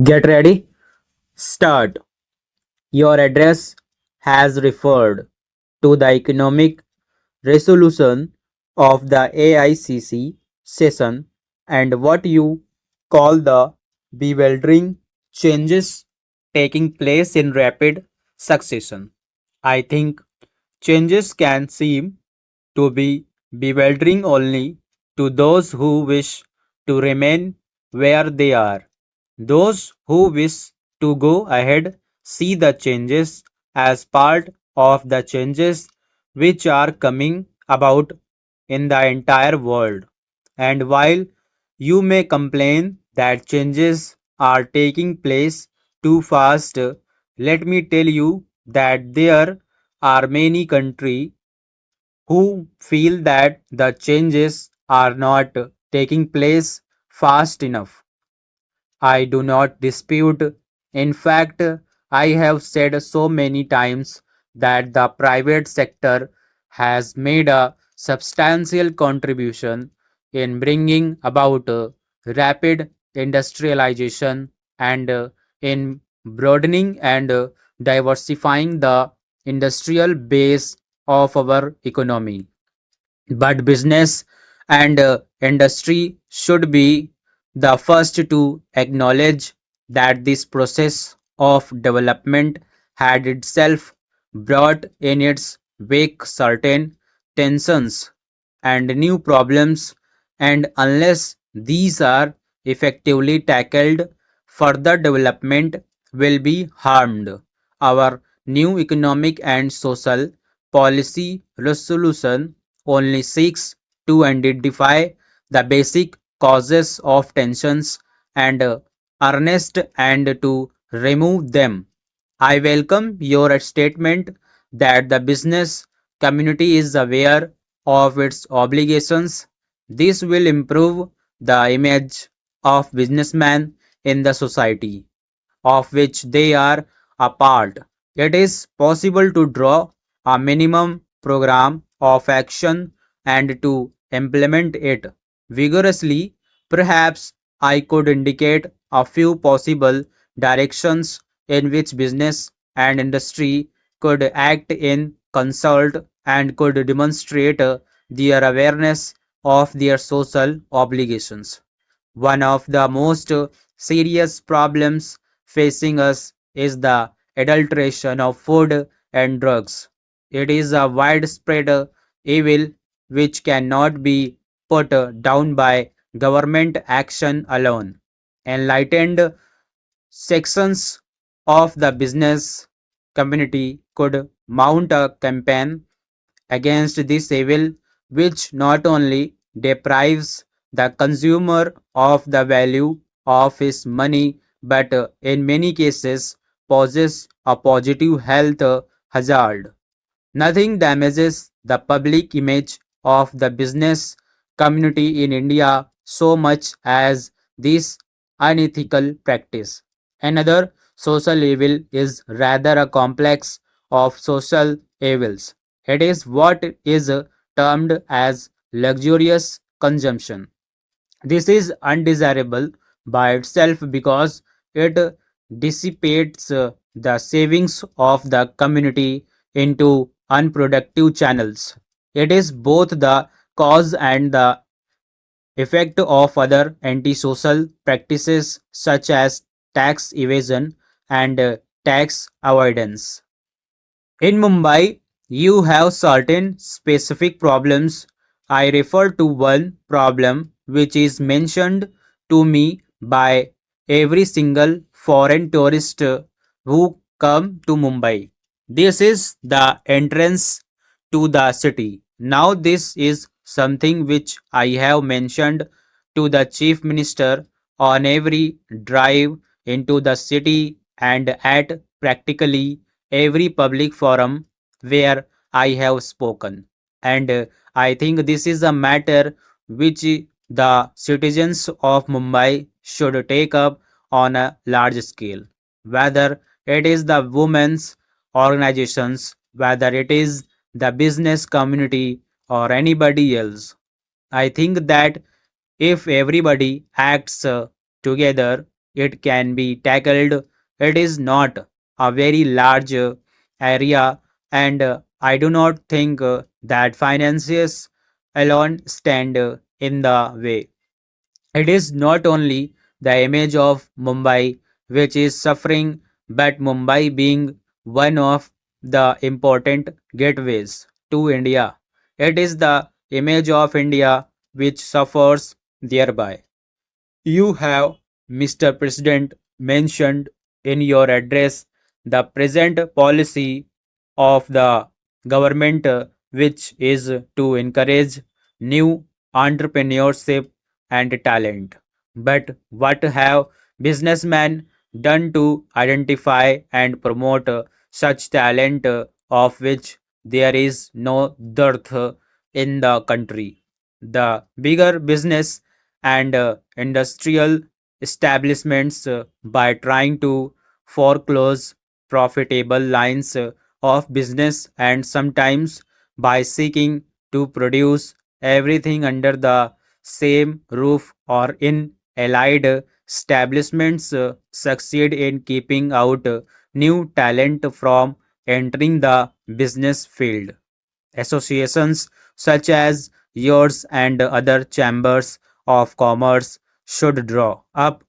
Get ready, start. Your address has referred to the economic resolution of the AICC session and what you call the bewildering changes taking place in rapid succession. I think changes can seem to be bewildering only to those who wish to remain where they are. Those who wish to go ahead see the changes as part of the changes which are coming about in the entire world. And while you may complain that changes are taking place too fast, let me tell you that there are many countries who feel that the changes are not taking place fast enough. I do not dispute. In fact, I have said so many times that the private sector has made a substantial contribution in bringing about rapid industrialization and in broadening and diversifying the industrial base of our economy. But business and industry should be the first to acknowledge that this process of development had itself brought in its wake certain tensions and new problems, and unless these are effectively tackled, further development will be harmed. Our new economic and social policy resolution only seeks to identify the basic causes of tensions and earnest and to remove them. I welcome your statement that the business community is aware of its obligations. This will improve the image of businessmen in the society of which they are a part. It is possible to draw a minimum program of action and to implement it vigorously. Perhaps I could indicate a few possible directions in which business and industry could act in concert and could demonstrate their awareness of their social obligations. One of the most serious problems facing us is the adulteration of food and drugs. It is a widespread evil which cannot be put down by government action alone. Enlightened sections of the business community could mount a campaign against this evil, which not only deprives the consumer of the value of his money but in many cases poses a positive health hazard. Nothing damages the public image of the business community in India so much as this unethical practice. Another social evil is rather a complex of social evils. It is what is termed as luxurious consumption. This is undesirable by itself because it dissipates the savings of the community into unproductive channels. It is both the cause and the effect of other antisocial practices such as tax evasion and tax avoidance. In Mumbai, you have certain specific problems. I refer to one problem which is mentioned to me by every single foreign tourist who come to Mumbai. This is the entrance to the city. Now, this is something which I have mentioned to the chief minister on every drive into the city and at practically every public forum where I have spoken. And I think this is a matter which the citizens of Mumbai should take up on a large scale. Whether it is the women's organizations, whether it is the business community or anybody else. I think that if everybody acts together, it can be tackled. It is not a very large area, and I do not think that finances alone stand in the way. It is not only the image of Mumbai which is suffering, but Mumbai being one of the important gateways to India. It is the image of India which suffers thereby. You have, Mr. President, mentioned in your address the present policy of the government, which is to encourage new entrepreneurship and talent. But what have businessmen done to identify and promote such talent, of which there is no dearth in the country? The bigger business and industrial establishments, by trying to foreclose profitable lines of business, and sometimes by seeking to produce everything under the same roof or in allied establishments, succeed in keeping out new talent from entering the business field. Associations such as yours and other chambers of commerce should draw up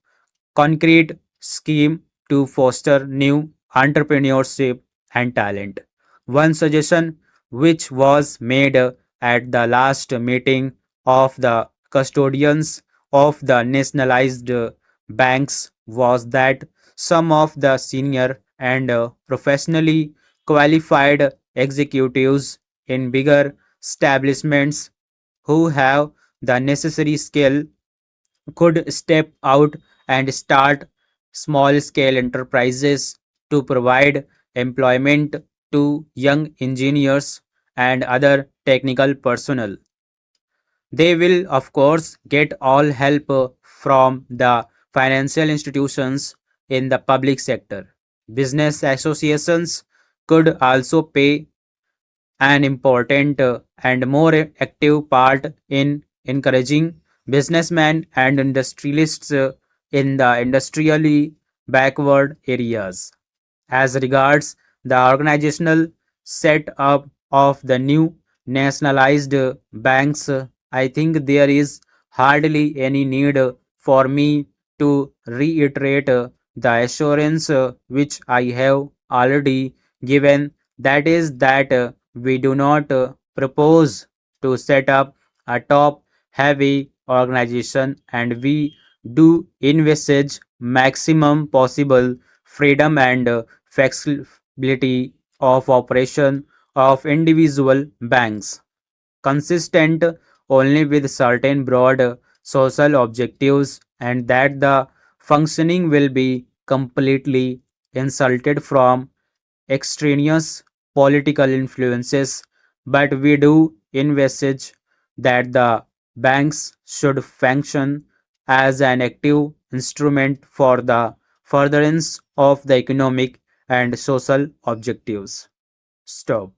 concrete scheme to foster new entrepreneurship and talent. One suggestion which was made at the last meeting of the custodians of the nationalized banks was that some of the senior and professionally qualified executives in bigger establishments who have the necessary skill could step out and start small scale enterprises to provide employment to young engineers and other technical personnel. They will, of course, get all help from the financial institutions in the public sector. Business associations could also play an important and more active part in encouraging businessmen and industrialists in the industrially backward areas. As regards the organizational setup of the new nationalized banks, I think there is hardly any need for me to reiterate the assurance which I have already given, that is, that we do not propose to set up a top heavy organization, and we do envisage maximum possible freedom and flexibility of operation of individual banks, consistent only with certain broad social objectives, and that the functioning will be completely insulted from extraneous political influences, but we do envisage that the banks should function as an active instrument for the furtherance of the economic and social objectives. Stop.